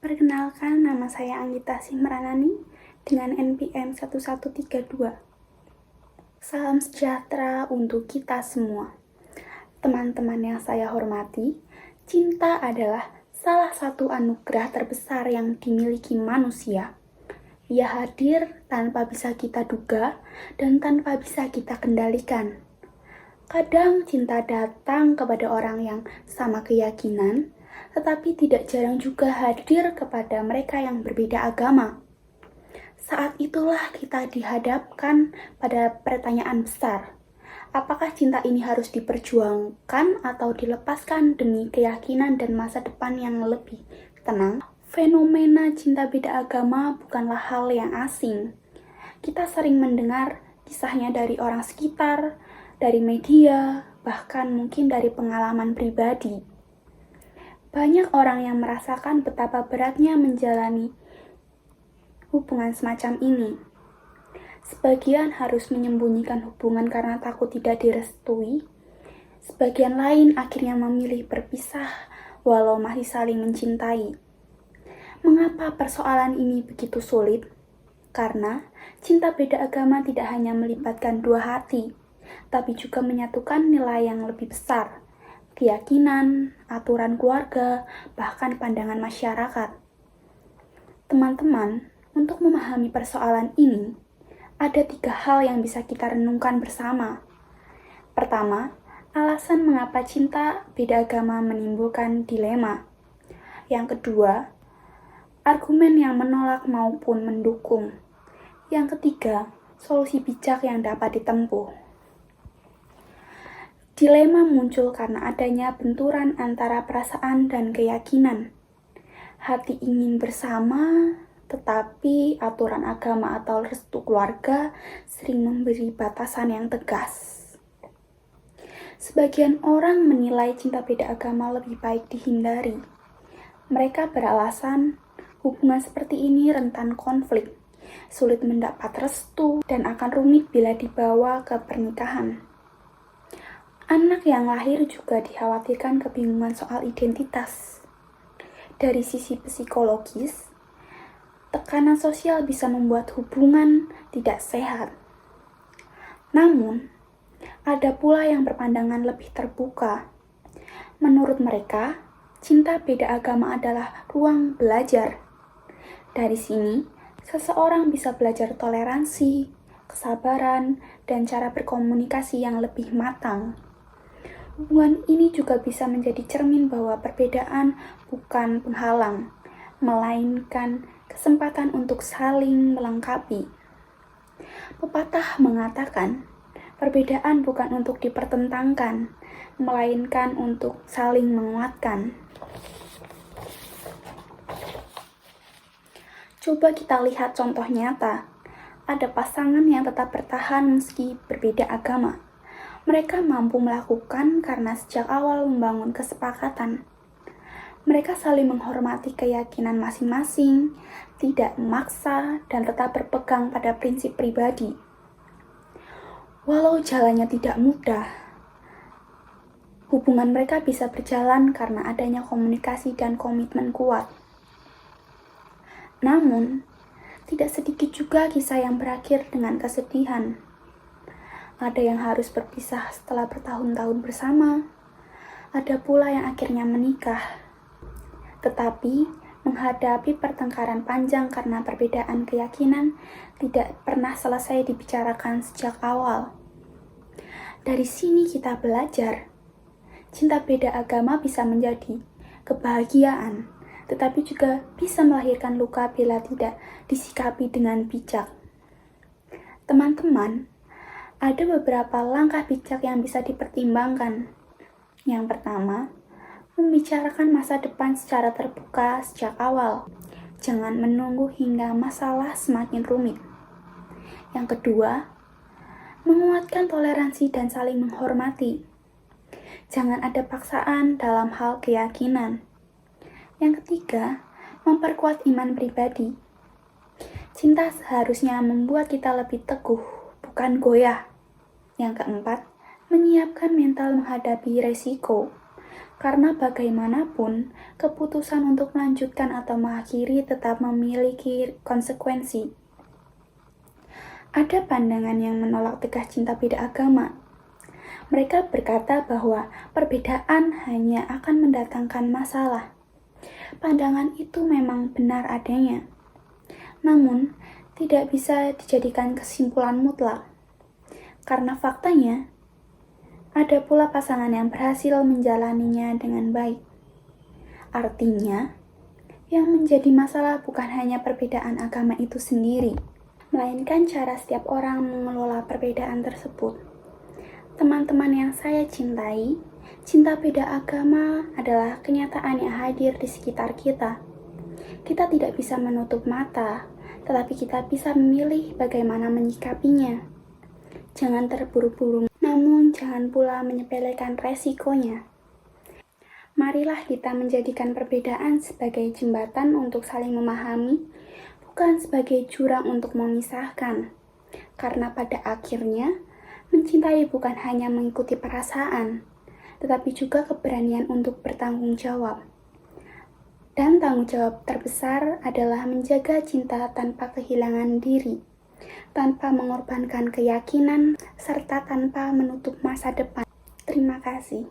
Perkenalkan, nama saya Anggita Simranani dengan NPM 1132. Salam sejahtera untuk kita semua. Teman-teman yang saya hormati, cinta adalah salah satu anugerah terbesar yang dimiliki manusia. Ia hadir tanpa bisa kita duga dan tanpa bisa kita kendalikan. Kadang cinta datang kepada orang yang sama keyakinan, tetapi tidak jarang juga hadir kepada mereka yang berbeda agama. Saat itulah kita dihadapkan pada pertanyaan besar. Apakah cinta ini harus diperjuangkan atau dilepaskan demi keyakinan dan masa depan yang lebih tenang? Fenomena cinta beda agama bukanlah hal yang asing. Kita sering mendengar kisahnya dari orang sekitar, dari media, bahkan mungkin dari pengalaman pribadi. Banyak orang yang merasakan betapa beratnya menjalani hubungan semacam ini. Sebagian harus menyembunyikan hubungan karena takut tidak direstui. Sebagian lain akhirnya memilih berpisah walau masih saling mencintai. Mengapa persoalan ini begitu sulit? Karena cinta beda agama tidak hanya melibatkan dua hati, tapi juga menyatukan nilai yang lebih besar, keyakinan, aturan keluarga, bahkan pandangan masyarakat. Teman-teman, untuk memahami persoalan ini, ada 3 hal yang bisa kita renungkan bersama. Pertama, alasan mengapa cinta beda agama menimbulkan dilema. Yang kedua, argumen yang menolak maupun mendukung. Yang ketiga, solusi bijak yang dapat ditempuh. Dilema muncul karena adanya benturan antara perasaan dan keyakinan. Hati ingin bersama, tetapi aturan agama atau restu keluarga sering memberi batasan yang tegas. Sebagian orang menilai cinta beda agama lebih baik dihindari. Mereka beralasan hubungan seperti ini rentan konflik, sulit mendapat restu, dan akan rumit bila dibawa ke pernikahan. Anak yang lahir juga dikhawatirkan kebingungan soal identitas. Dari sisi psikologis, tekanan sosial bisa membuat hubungan tidak sehat. Namun, ada pula yang berpandangan lebih terbuka. Menurut mereka, cinta beda agama adalah ruang belajar. Dari sini, seseorang bisa belajar toleransi, kesabaran, dan cara berkomunikasi yang lebih matang. Hubungan ini juga bisa menjadi cermin bahwa perbedaan bukan penghalang, melainkan kesempatan untuk saling melengkapi. Pepatah mengatakan, perbedaan bukan untuk dipertentangkan, melainkan untuk saling menguatkan. Coba kita lihat contoh nyata. Ada pasangan yang tetap bertahan meski berbeda agama. Mereka mampu melakukan karena sejak awal membangun kesepakatan. Mereka saling menghormati keyakinan masing-masing, tidak memaksa, dan tetap berpegang pada prinsip pribadi. Walau jalannya tidak mudah, hubungan mereka bisa berjalan karena adanya komunikasi dan komitmen kuat. Namun, tidak sedikit juga kisah yang berakhir dengan kesedihan. Ada yang harus berpisah setelah bertahun-tahun bersama. Ada pula yang akhirnya menikah. Tetapi, menghadapi pertengkaran panjang karena perbedaan keyakinan tidak pernah selesai dibicarakan sejak awal. Dari sini kita belajar, cinta beda agama bisa menjadi kebahagiaan, tetapi juga bisa melahirkan luka bila tidak disikapi dengan bijak. Teman-teman, ada beberapa langkah bijak yang bisa dipertimbangkan. Yang pertama, membicarakan masa depan secara terbuka sejak awal. Jangan menunggu hingga masalah semakin rumit. Yang kedua, menguatkan toleransi dan saling menghormati. Jangan ada paksaan dalam hal keyakinan. Yang ketiga, memperkuat iman pribadi. Cinta seharusnya membuat kita lebih teguh, bukan goyah. Yang keempat, menyiapkan mental menghadapi resiko. Karena bagaimanapun, keputusan untuk melanjutkan atau mengakhiri tetap memiliki konsekuensi. Ada pandangan yang menolak tegas cinta beda agama. Mereka berkata bahwa perbedaan hanya akan mendatangkan masalah. Pandangan itu memang benar adanya, namun tidak bisa dijadikan kesimpulan mutlak. Karena faktanya, ada pula pasangan yang berhasil menjalaninya dengan baik. Artinya, yang menjadi masalah bukan hanya perbedaan agama itu sendiri, melainkan cara setiap orang mengelola perbedaan tersebut. Teman-teman yang saya cintai, cinta beda agama adalah kenyataan yang hadir di sekitar kita. Kita tidak bisa menutup mata, tetapi kita bisa memilih bagaimana menyikapinya. Jangan terburu-buru, namun jangan pula menyepelekan resikonya. Marilah kita menjadikan perbedaan sebagai jembatan untuk saling memahami, bukan sebagai jurang untuk memisahkan. Karena pada akhirnya, mencintai bukan hanya mengikuti perasaan, tetapi juga keberanian untuk bertanggung jawab. Dan tanggung jawab terbesar adalah menjaga cinta tanpa kehilangan diri, tanpa mengorbankan keyakinan, serta tanpa menutup masa depan. Terima kasih.